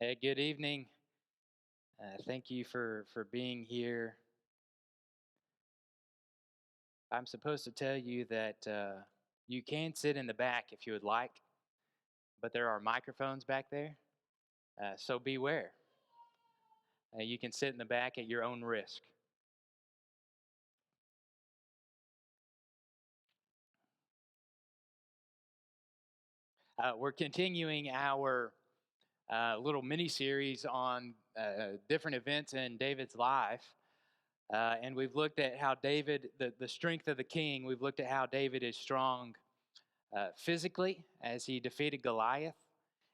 Hey, good evening. Thank you for being here. I'm supposed to tell you that you can sit in the back if you would like, but there are microphones back there, so beware. You can sit in the back at your own risk. We're continuing our little mini series on different events in David's life. And we've looked at how David, the strength of the king, we've looked at how David is strong physically as he defeated Goliath.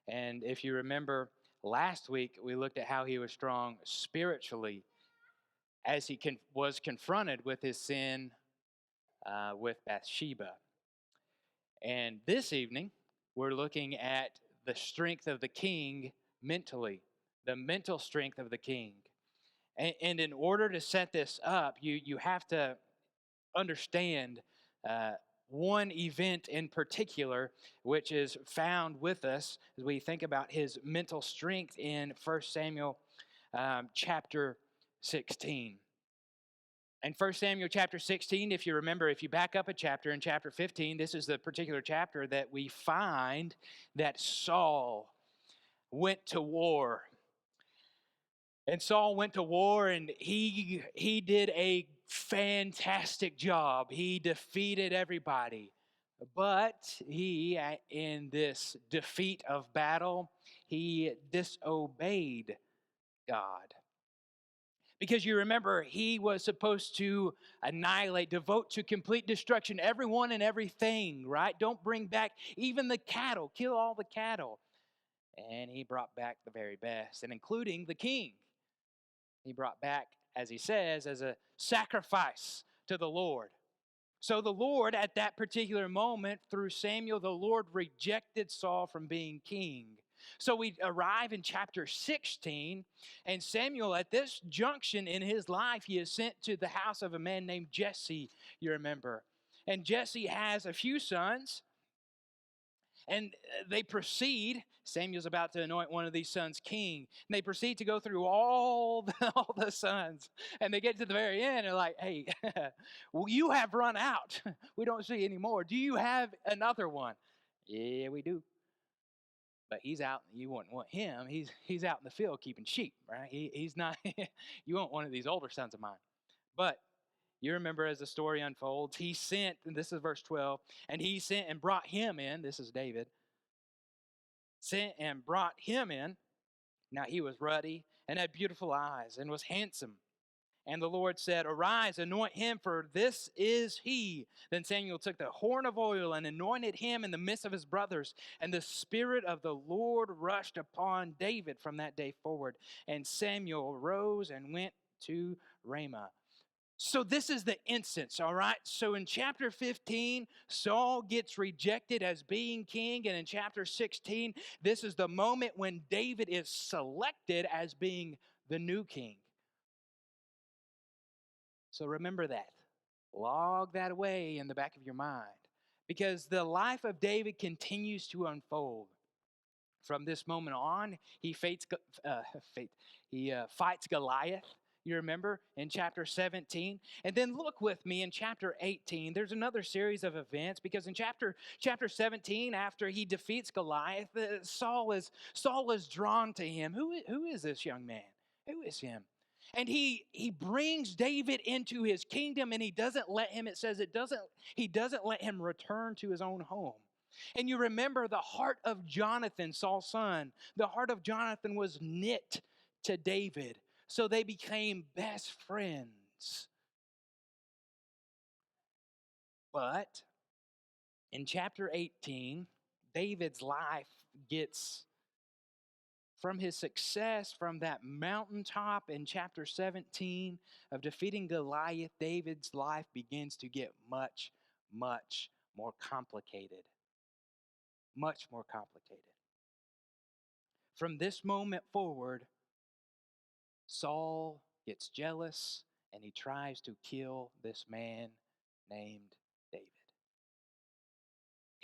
And if you remember last week, we looked at how he was strong spiritually as he was confronted with his sin with Bathsheba. And this evening, we're looking at the strength of the king mentally, the mental strength of the king. And in order to set this up, you have to understand uh, one event in particular, which is found with us as we think about his mental strength in 1 Samuel chapter 16. In 1 Samuel chapter 16, if you remember, if you back up a chapter in chapter 15, this is the particular chapter that we find that Saul went to war. And Saul went to war and he did a fantastic job. He defeated everybody. But in this defeat of battle, he disobeyed God. Because you remember, he was supposed to annihilate, devote to complete destruction everyone and everything, right? Don't bring back even the cattle, kill all the cattle. And he brought back the very best, and including the king. He brought back, as he says, as a sacrifice to the Lord. So the Lord, at that particular moment, through Samuel, the Lord rejected Saul from being king. So we arrive in chapter 16, and Samuel, at this junction in his life, he is sent to the house of a man named Jesse, you remember. And Jesse has a few sons, and they proceed. Samuel's about to anoint one of these sons king. And they proceed to go through all the sons. And they get to the very end. And they're like, hey, well, you have run out. We don't see any more. Do you have another one? Yeah, we do. But he's out. You wouldn't want him. He's out in the field keeping sheep, right? He's not. You want one of these older sons of mine. But you remember as the story unfolds, he sent, and this is verse 12, and he sent and brought him in. This is David sent and brought him in. Now he was ruddy and had beautiful eyes and was handsome. And the Lord said, arise, anoint him, for this is he. Then Samuel took the horn of oil and anointed him in the midst of his brothers. And the Spirit of the Lord rushed upon David from that day forward. And Samuel rose and went to Ramah. So this is the instance, all right? So in chapter 15, Saul gets rejected as being king. And in chapter 16, this is the moment when David is selected as being the new king. So remember that. Log that away in the back of your mind. Because the life of David continues to unfold. From this moment on, he fights Goliath. You remember in chapter 17? And then look with me in chapter 18. There's another series of events because in chapter 17, after he defeats Goliath, Saul is drawn to him. Who is this young man? Who is him? And he brings David into his kingdom, and he doesn't let him, he doesn't let him return to his own home. And you remember the heart of Jonathan, Saul's son, the heart of Jonathan was knit to David. So they became best friends. But in chapter 18, David's life gets, from his success from that mountaintop in chapter 17 of defeating Goliath, David's life begins to get much, much more complicated. Much more complicated. From this moment forward, Saul gets jealous and he tries to kill this man named David.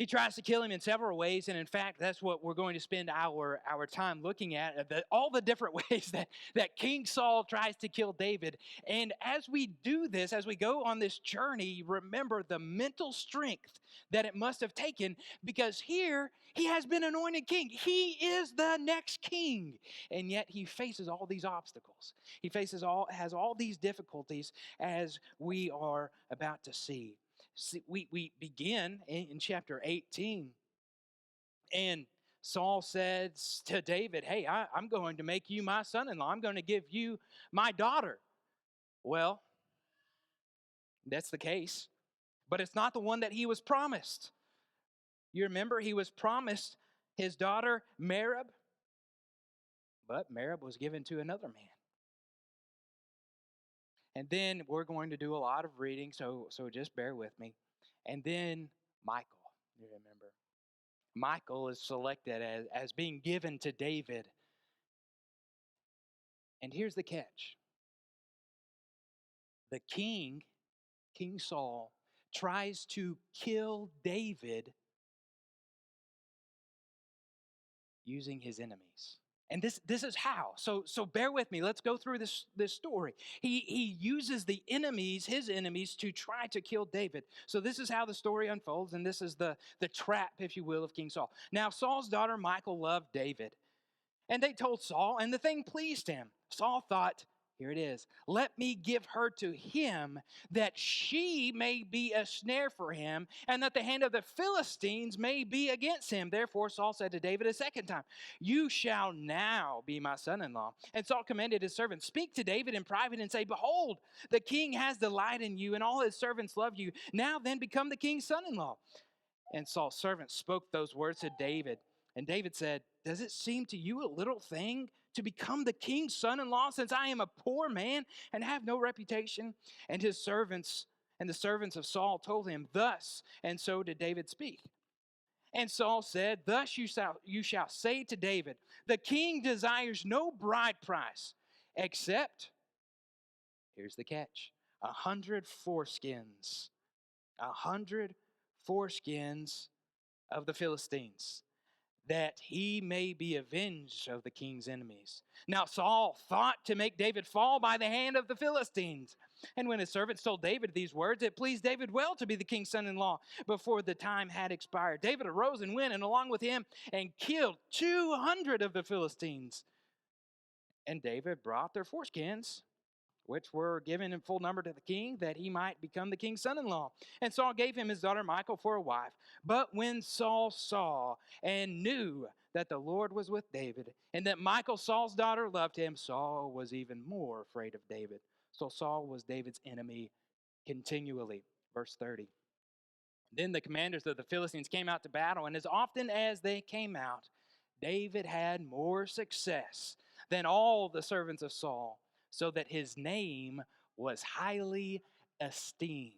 He tries to kill him in several ways, and in fact, that's what we're going to spend our time looking at, all the different ways that King Saul tries to kill David. And as we do this, as we go on this journey, remember the mental strength that it must have taken, because here he has been anointed king. He is the next king, and yet he faces all these obstacles. He has all these difficulties, as we are about to see. We begin in chapter 18, and Saul says to David, hey, I'm going to make you my son-in-law. I'm going to give you my daughter. Well, that's the case, but it's not the one that he was promised. You remember he was promised his daughter Merab, but Merab was given to another man. And then we're going to do a lot of reading, so just bear with me. And then Michael, you remember. Michael is selected as being given to David. And here's the catch. The king, King Saul, tries to kill David using his enemies. And this is how. So bear with me. Let's go through this story. He uses the enemies, his enemies, to try to kill David. So this is how the story unfolds, and this is the trap, if you will, of King Saul. Now, Saul's daughter Michal loved David, and they told Saul, and the thing pleased him. Saul thought, here it is, let me give her to him, that she may be a snare for him, and that the hand of the Philistines may be against him. Therefore Saul said to David a second time, you shall now be my son-in-law. And Saul commanded his servants, speak to David in private and say, behold, the king has delight in you, and all his servants love you. Now then become the king's son-in-law. And Saul's servants spoke those words to David. And David said, does it seem to you a little thing to become the king's son-in-law, since I am a poor man and have no reputation? And his servants and the servants of Saul told him thus, and so did David speak. And Saul said, thus you shall say to David, the king desires no bride price, except, here's the catch, 100 foreskins. 100 foreskins of the Philistines, that he may be avenged of the king's enemies. Now Saul thought to make David fall by the hand of the Philistines. And when his servants told David these words, it pleased David well to be the king's son-in-law before the time had expired. David arose and went, and along with him, and killed 200 of the Philistines. And David brought their foreskins, which were given in full number to the king, that he might become the king's son-in-law. And Saul gave him his daughter Michal for a wife. But when Saul saw and knew that the Lord was with David, and that Michal, Saul's daughter, loved him, Saul was even more afraid of David. So Saul was David's enemy continually. Verse 30. Then the commanders of the Philistines came out to battle, and as often as they came out, David had more success than all the servants of Saul, so that his name was highly esteemed.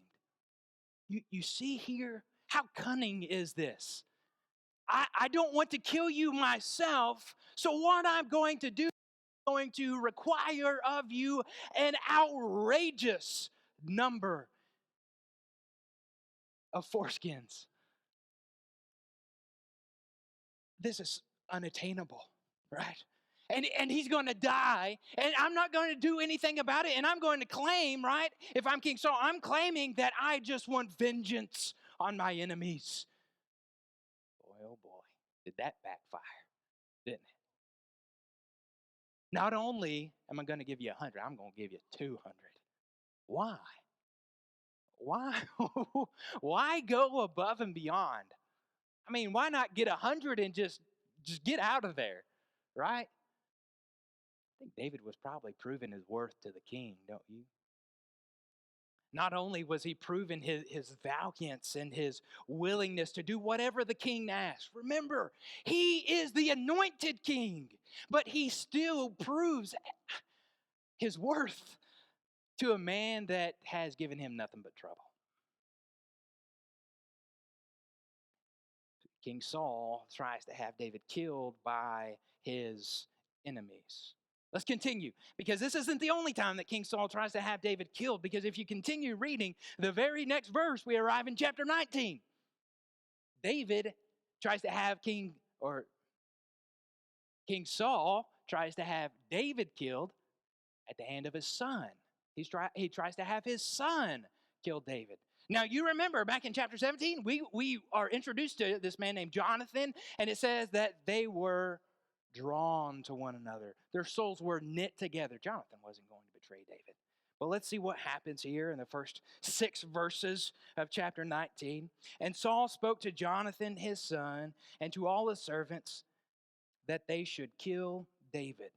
You see here, how cunning is this? I don't want to kill you myself, so what I'm going to do is going to require of you an outrageous number of foreskins. This is unattainable, right? And he's going to die, and I'm not going to do anything about it, and I'm going to claim, right, if I'm King Saul, I'm claiming that I just want vengeance on my enemies. Boy, oh boy, did that backfire, didn't it? Not only am I going to give you 100, I'm going to give you 200. Why? Why go above and beyond? I mean, why not get 100 and just get out of there, right? I think David was probably proving his worth to the king, don't you? Not only was he proving his valiance and his willingness to do whatever the king asked. Remember, he is the anointed king, but he still proves his worth to a man that has given him nothing but trouble. King Saul tries to have David killed by his enemies. Let's continue, because this isn't the only time that King Saul tries to have David killed, because if you continue reading the very next verse, we arrive in chapter 19. David tries to have King Saul tries to have David killed at the hand of his son. He tries to have his son kill David. Now, you remember back in chapter 17, we are introduced to this man named Jonathan, and it says that they were drawn to one another. Their souls were knit together. Jonathan wasn't going to betray David. But let's see what happens here in the first 6 verses of chapter 19. And Saul spoke to Jonathan, his son, and to all his servants that they should kill David.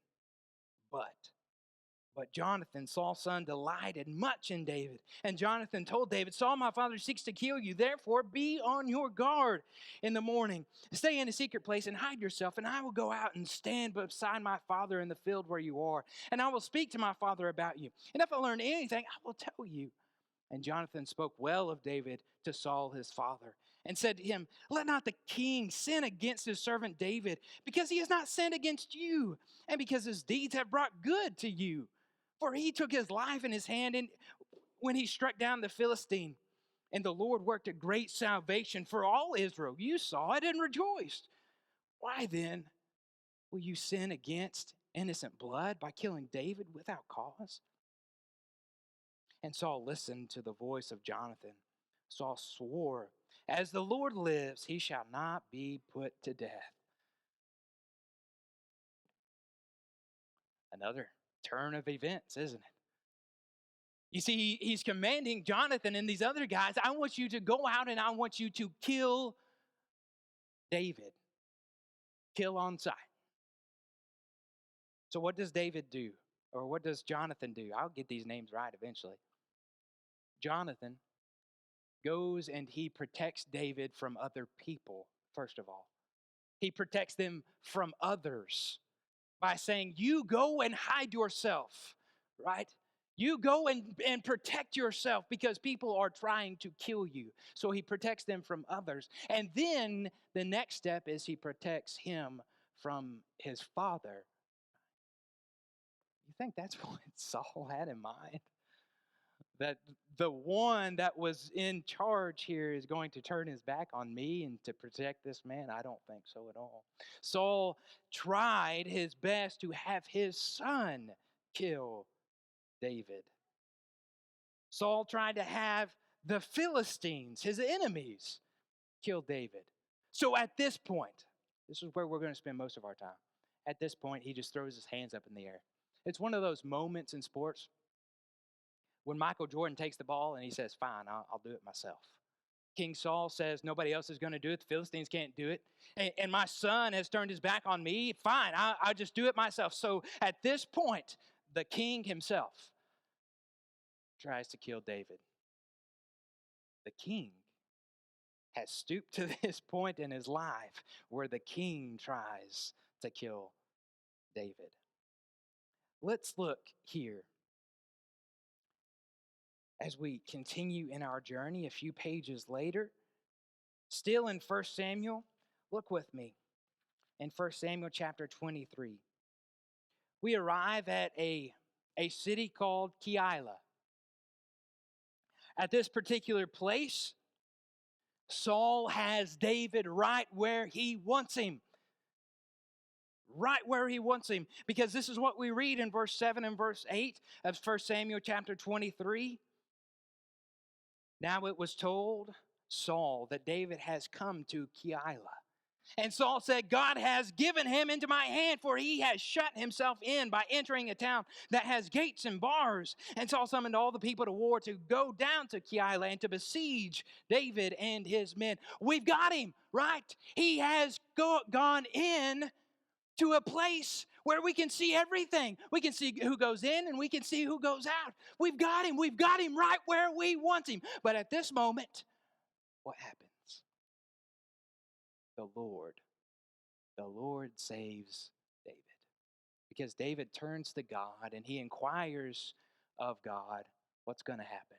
But Jonathan, Saul's son, delighted much in David. And Jonathan told David, Saul, my father, seeks to kill you. Therefore, be on your guard in the morning. Stay in a secret place and hide yourself, and I will go out and stand beside my father in the field where you are. And I will speak to my father about you. And if I learn anything, I will tell you. And Jonathan spoke well of David to Saul his father, and said to him, let not the king sin against his servant David, because he has not sinned against you, and because his deeds have brought good to you. For he took his life in his hand when he struck down the Philistine. And the Lord worked a great salvation for all Israel. You saw it and rejoiced. Why then will you sin against innocent blood by killing David without cause? And Saul listened to the voice of Jonathan. Saul swore, as the Lord lives, he shall not be put to death. Another turn of events, isn't it? You see, he's commanding Jonathan and these other guys, I want you to go out and I want you to kill David. Kill on sight. So what does David do? Or what does Jonathan do? I'll get these names right eventually. Jonathan goes and he protects David from other people, first of all. He protects them from others by saying, you go and hide yourself, right? You go and protect yourself because people are trying to kill you. So he protects them from others. And then the next step is he protects him from his father. You think that's what Saul had in mind? That the one that was in charge here is going to turn his back on me and to protect this man? I don't think so at all. Saul tried his best to have his son kill David. Saul tried to have the Philistines, his enemies, kill David. So at this point, this is where we're going to spend most of our time. At this point, he just throws his hands up in the air. It's one of those moments in sports when Michael Jordan takes the ball and he says, fine, I'll do it myself. King Saul says, nobody else is going to do it. The Philistines can't do it. And my son has turned his back on me. Fine, I'll just do it myself. So at this point, the king himself tries to kill David. The king has stooped to this point in his life where the king tries to kill David. Let's look here as we continue in our journey a few pages later. Still in 1 Samuel, look with me in 1 Samuel chapter 23. We arrive at a city called Keilah. At this particular place, Saul has David right where he wants him. Right where he wants him. Because this is what we read in verse 7 and verse 8 of 1 Samuel chapter 23. Now it was told Saul that David has come to Keilah. And Saul said, God has given him into my hand, for he has shut himself in by entering a town that has gates and bars. And Saul summoned all the people to war to go down to Keilah and to besiege David and his men. We've got him, right? He has gone in to a place where we can see everything. We can see who goes in and we can see who goes out. We've got him right where we want him. But at this moment, what happens? The Lord saves David. Because David turns to God and he inquires of God what's going to happen.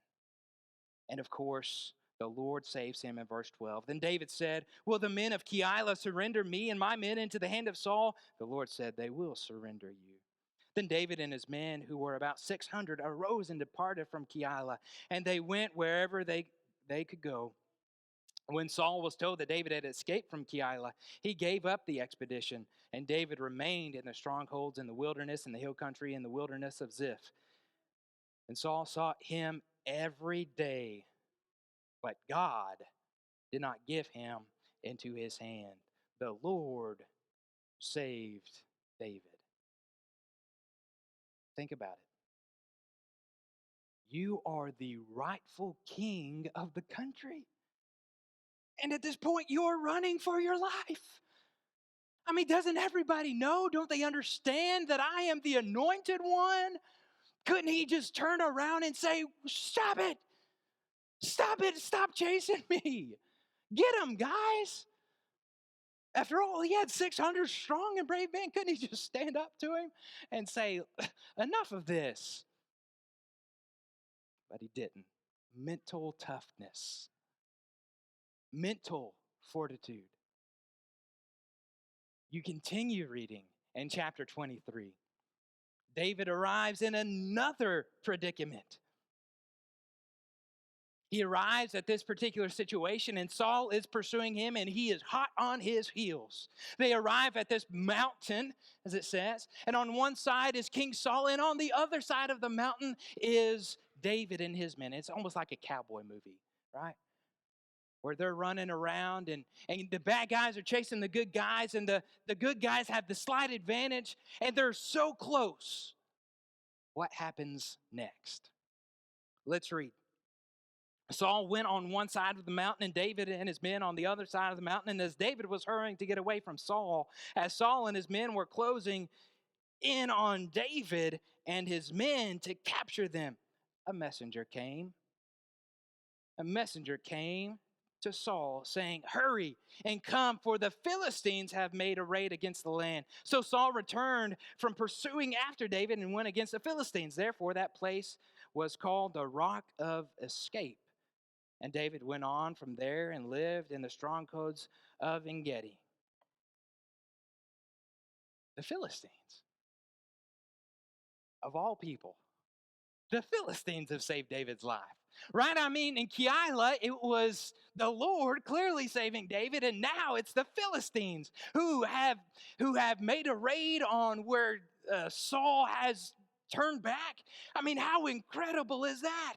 And of course, the Lord saves him in verse 12. Then David said, will the men of Keilah surrender me and my men into the hand of Saul? The Lord said, they will surrender you. Then David and his men, who were about 600, arose and departed from Keilah, and they went wherever they could go. When Saul was told that David had escaped from Keilah, he gave up the expedition, and David remained in the strongholds in the wilderness, in the hill country, in the wilderness of Ziph. And Saul sought him every day, but God did not give him into his hand. The Lord saved David. Think about it. You are the rightful king of the country. And at this point, you're running for your life. I mean, doesn't everybody know? Don't they understand that I am the anointed one? Couldn't he just turn around and say, stop it, stop chasing me. Get him, guys. After all, he had 600 strong and brave men. Couldn't he just stand up to him and say, enough of this? But he didn't. Mental toughness, mental fortitude. You continue reading in chapter 23. David arrives in another predicament. He arrives at this particular situation, and Saul is pursuing him, and he is hot on his heels. They arrive at this mountain, as it says, and on one side is King Saul, and on the other side of the mountain is David and his men. It's almost like a cowboy movie, right? Where they're running around, and the bad guys are chasing the good guys, and the good guys have the slight advantage, and they're so close. What happens next? Let's read. Saul went on one side of the mountain, and David and his men on the other side of the mountain. And as David was hurrying to get away from Saul, as Saul and his men were closing in on David and his men to capture them, a messenger came. A messenger came to Saul, saying, hurry and come, for the Philistines have made a raid against the land. So Saul returned from pursuing after David and went against the Philistines. Therefore, that place was called the Rock of Escape. And David went on from there and lived in the strongholds of En-gedi. The Philistines, of all people, the Philistines have saved David's life, right? I mean, in Keilah, it was the Lord clearly saving David, and now it's the Philistines who have made a raid on where Saul has turned back. I mean, how incredible is that?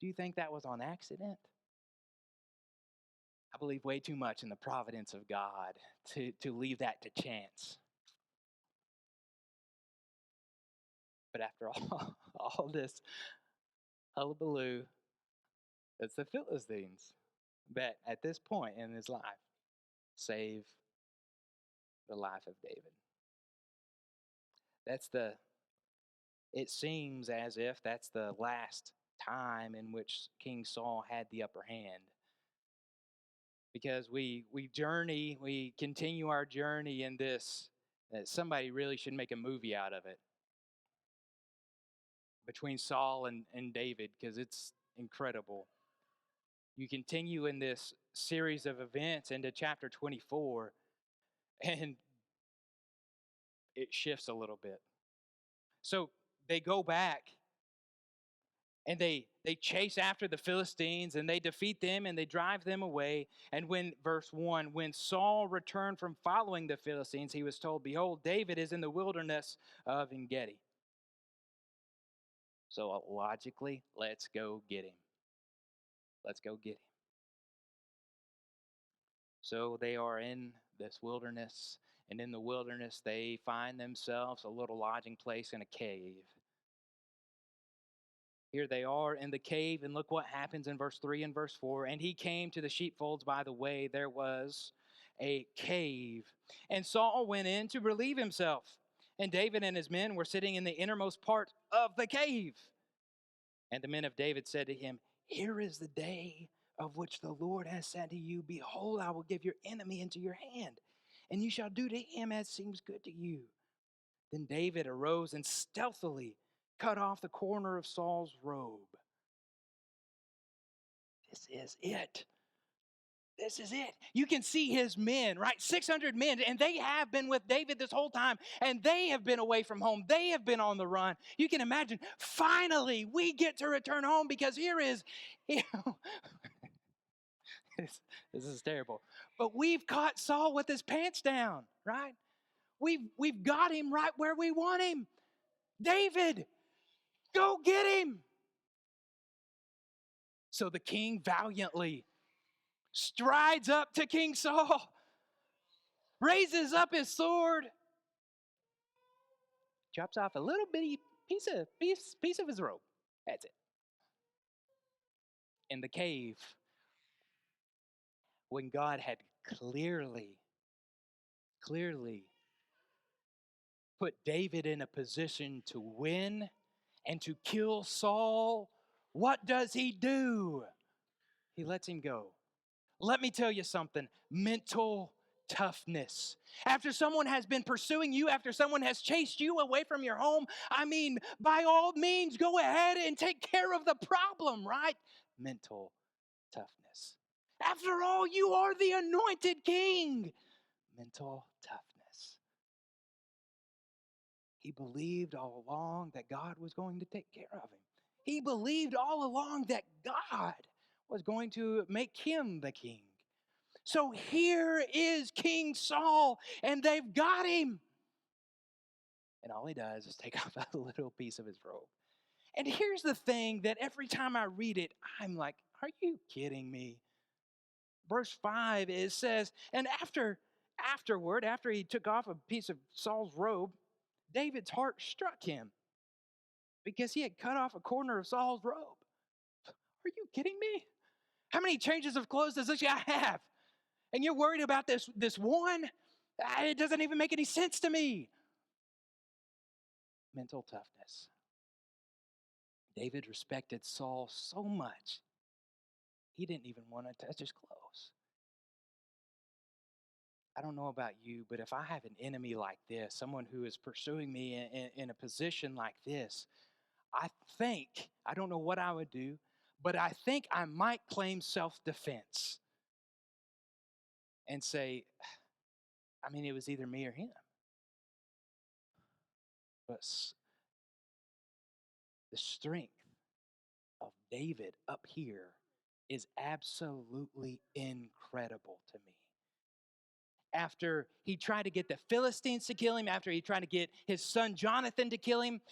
Do you think that was on accident? I believe way too much in the providence of God to leave that to chance. But after all this hullabaloo, it's the Philistines that at this point in his life save the life of David. It seems as if that's the last time in which King Saul had the upper hand. Because we continue our journey in this, that somebody really should make a movie out of it. Between Saul and David, because it's incredible. You continue in this series of events into chapter 24, and it shifts a little bit. So they go back, and they chase after the Philistines, and they defeat them, and they drive them away. And verse 1, when Saul returned from following the Philistines, he was told, behold, David is in the wilderness of En-gedi. So logically, let's go get him. Let's go get him. So they are in this wilderness, and in the wilderness, they find themselves a little lodging place in a cave. Here they are in the cave, and look what happens in verse 3 and verse 4. And he came to the sheepfolds by the way. There was a cave, and Saul went in to relieve himself. And David and his men were sitting in the innermost part of the cave. And the men of David said to him, here is the day of which the Lord has said to you, behold, I will give your enemy into your hand, and you shall do to him as seems good to you. Then David arose and stealthily cut off the corner of Saul's robe. This is it. This is it. You can see his men, right? 600 men, and they have been with David this whole time, and they have been away from home. They have been on the run. You can imagine, finally, we get to return home because here is, This is terrible. But we've caught Saul with his pants down, right? We've got him right where we want him. David, go get him. So the king valiantly strides up to King Saul, raises up his sword, chops off a little bitty piece of his robe. That's it. In the cave, when God had clearly put David in a position to win and to kill Saul, what does he do? He lets him go. Let me tell you something. Mental toughness. After someone has been pursuing you, after someone has chased you away from your home, by all means, go ahead and take care of the problem, right? Mental toughness. After all, you are the anointed king. Mental toughness. He believed all along that God was going to take care of him. He believed all along that God was going to make him the king. So here is King Saul, and they've got him. And all he does is take off a little piece of his robe. And here's the thing that every time I read it, I'm like, are you kidding me? Verse 5, it says, and after he took off a piece of Saul's robe, David's heart struck him because he had cut off a corner of Saul's robe. Are you kidding me? How many changes of clothes does this guy have? And you're worried about this one? It doesn't even make any sense to me. Mental toughness. David respected Saul so much, he didn't even want to touch his clothes. I don't know about you, but if I have an enemy like this, someone who is pursuing me in a position like this, I don't know what I would do, but I think I might claim self-defense and say, it was either me or him. But the strength of David up here is absolutely incredible to me. After he tried to get the Philistines to kill him, after he tried to get his son Jonathan to kill him,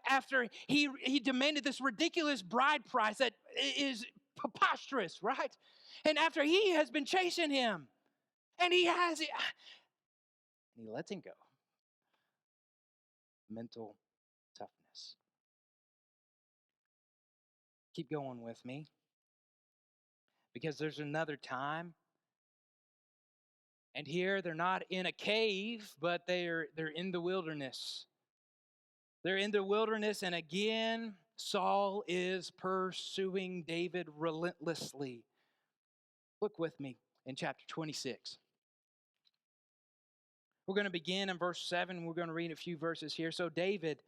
after he demanded this ridiculous bride price that is preposterous, right? And after he has been chasing him, and he lets him go. Mental toughness. Keep going with me, because there's another time. And here they're not in a cave, but they're in the wilderness. They're in the wilderness, and again, Saul is pursuing David relentlessly. Look with me in chapter 26. We're going to begin in verse 7. We're going to read a few verses here. So David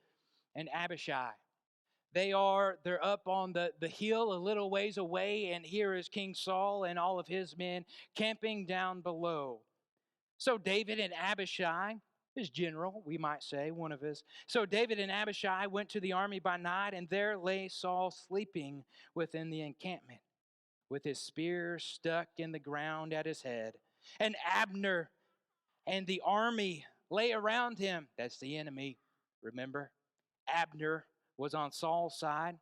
and Abishai, they're up on the hill a little ways away, and here is King Saul and all of his men camping down below. So David and Abishai, his general, we might say, one of his. So David and Abishai went to the army by night, and there lay Saul sleeping within the encampment, with his spear stuck in the ground at his head. And Abner and the army lay around him. That's the enemy, remember? Abner was on Saul's side.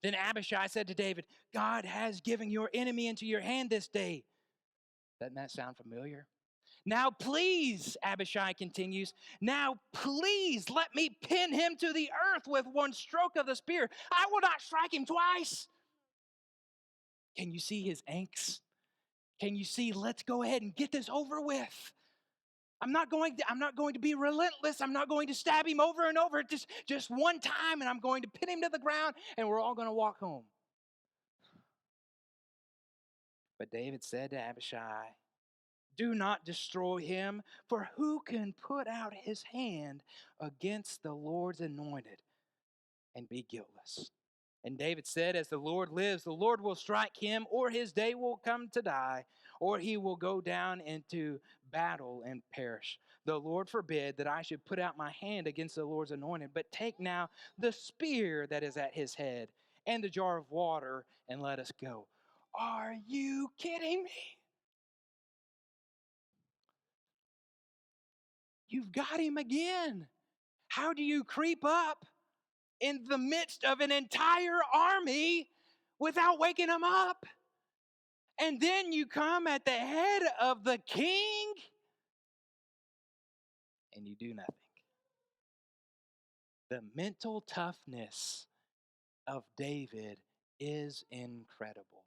Then Abishai said to David, God has given your enemy into your hand this day. Doesn't that sound familiar? Now please, Abishai continues, now please let me pin him to the earth with one stroke of the spear. I will not strike him twice. Can you see his angst? Can you see, let's go ahead and get this over with. I'm not going to be relentless. I'm not going to stab him over and over just one time, and I'm going to pin him to the ground, and we're all going to walk home. But David said to Abishai, do not destroy him, for who can put out his hand against the Lord's anointed and be guiltless? And David said, as the Lord lives, the Lord will strike him, or his day will come to die, or he will go down into battle and perish. The Lord forbid that I should put out my hand against the Lord's anointed, but take now the spear that is at his head and the jar of water, and let us go. Are you kidding me? You've got him again. How do you creep up in the midst of an entire army without waking him up? And then you come at the head of the king and you do nothing. The mental toughness of David is incredible.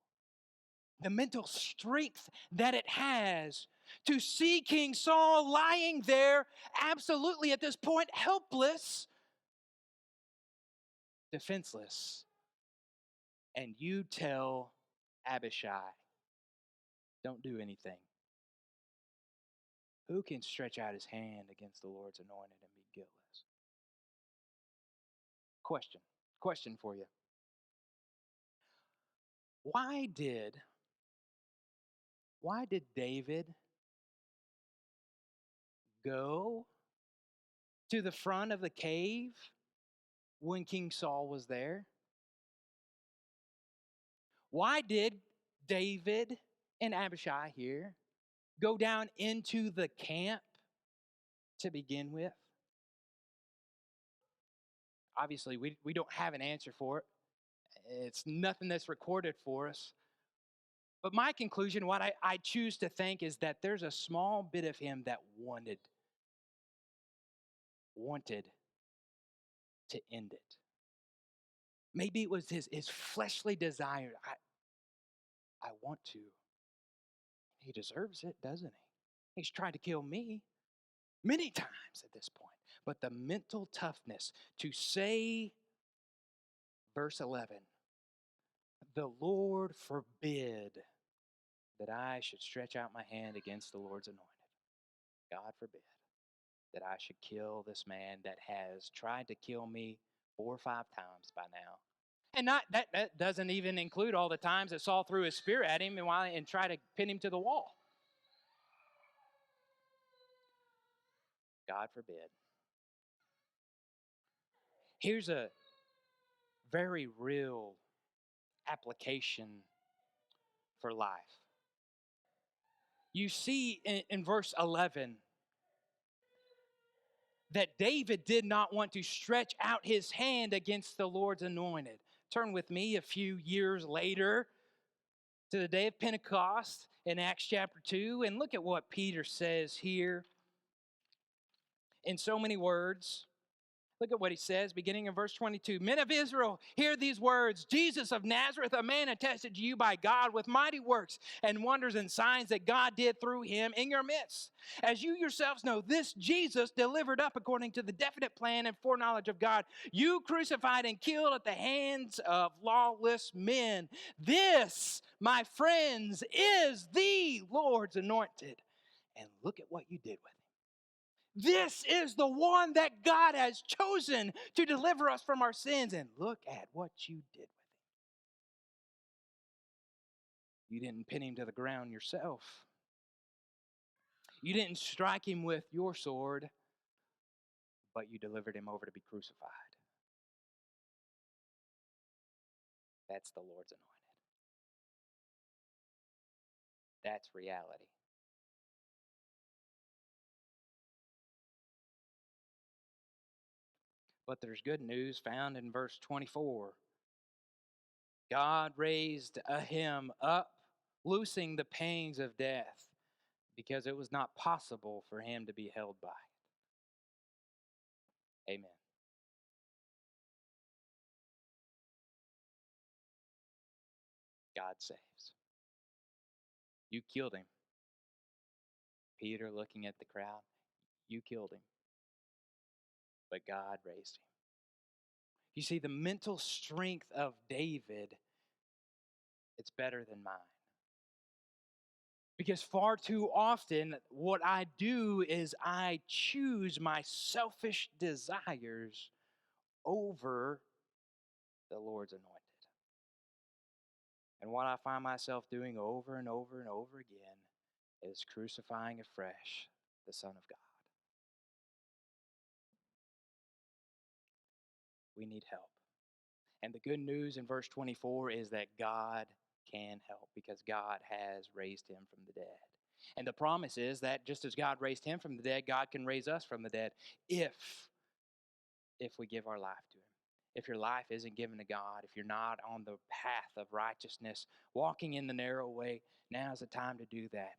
The mental strength that it has to see King Saul lying there, absolutely at this point helpless, defenseless. And you tell Abishai, don't do anything. Who can stretch out his hand against the Lord's anointed and be guiltless? Question for you. Why did David go to the front of the cave when King Saul was there? Why did David and Abishai here go down into the camp to begin with? Obviously, we don't have an answer for it. It's nothing that's recorded for us. But my conclusion, what I choose to think, is that there's a small bit of him that wanted to end it. Maybe it was his fleshly desire. I want to. He deserves it, doesn't he? He's tried to kill me many times at this point. But the mental toughness to say, verse 11, the Lord forbid that I should stretch out my hand against the Lord's anointed. God forbid that I should kill this man that has tried to kill me 4 or 5 times by now. And not that doesn't even include all the times that Saul threw his spear at him and tried to pin him to the wall. God forbid. Here's a very real application for life. You see in verse 11 that David did not want to stretch out his hand against the Lord's anointed. Turn with me a few years later to the day of Pentecost in Acts chapter 2, and look at what Peter says here in so many words. Look at what he says, beginning in verse 22. Men of Israel, hear these words. Jesus of Nazareth, a man attested to you by God with mighty works and wonders and signs that God did through him in your midst. As you yourselves know, this Jesus delivered up according to the definite plan and foreknowledge of God, you crucified and killed at the hands of lawless men. This, my friends, is the Lord's anointed. And look at what you did with him. This is the one that God has chosen to deliver us from our sins. And look at what you did with him. You didn't pin him to the ground yourself. You didn't strike him with your sword, but you delivered him over to be crucified. That's the Lord's anointed. That's reality. But there's good news found in verse 24. God raised him up, loosing the pangs of death, because it was not possible for him to be held by it. Amen. God saves. You killed him. Peter looking at the crowd, you killed him. But God raised him. You see, the mental strength of David, it's better than mine. Because far too often, what I do is I choose my selfish desires over the Lord's anointed. And what I find myself doing over and over and over again is crucifying afresh the Son of God. We need help. And the good news in verse 24 is that God can help because God has raised him from the dead. And the promise is that just as God raised him from the dead, God can raise us from the dead if we give our life to him. If your life isn't given to God, if you're not on the path of righteousness, walking in the narrow way, now's the time to do that.